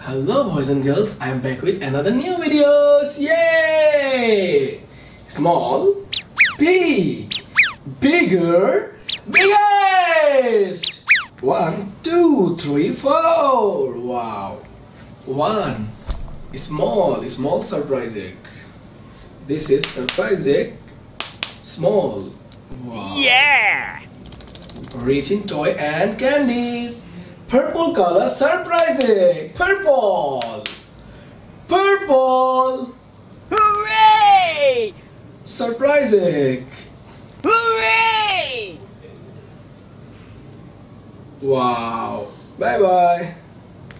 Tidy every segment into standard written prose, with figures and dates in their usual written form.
Hello boys and girls, I am back with another new videos. Yay! Small, big, bigger, biggest. 1, 2, 3, 4. Wow. 1. Small surprise egg. This is surprise egg. Small. Wow. Yeah! Rich in toy and candies. Purple color surprise egg. Purple. Purple. Hooray! Surprise egg. Hooray! Wow. Bye bye.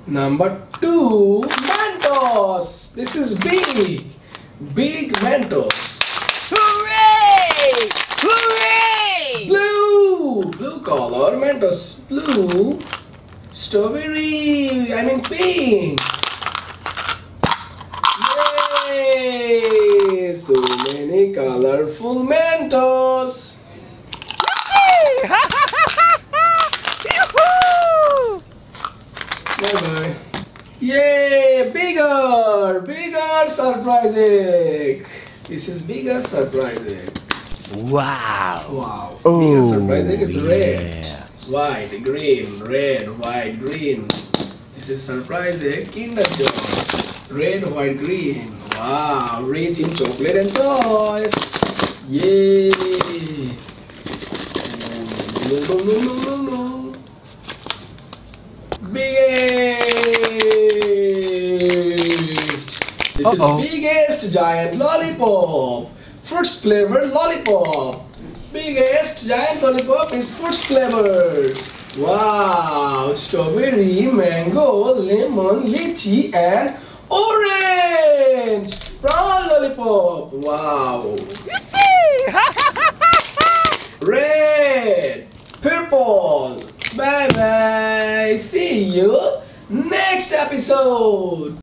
Number 2. Mentos. This is big. Big Mentos. Hooray! Hooray! Blue color Mentos. Blue. Strawberry. Pink. Yay! So many colorful Mentos. Yoo-hoo! Bye bye. Yay! Bigger surprise egg. This is bigger surprise egg. Wow! Wow. Oh, Bigger surprise egg is red. yeah. White, green, red, white, green. This is surprise egg Kinder Joy. Red, white, green. Wow, rich in chocolate and toys. Yay! No. Biggest. This is biggest giant lollipop. Fruits flavored lollipop. Biggest giant lollipop is fruits flavor. Wow! Strawberry, mango, lemon, lychee, and orange. Prawn lollipop. Wow! Red, purple. Bye bye. See you next episode.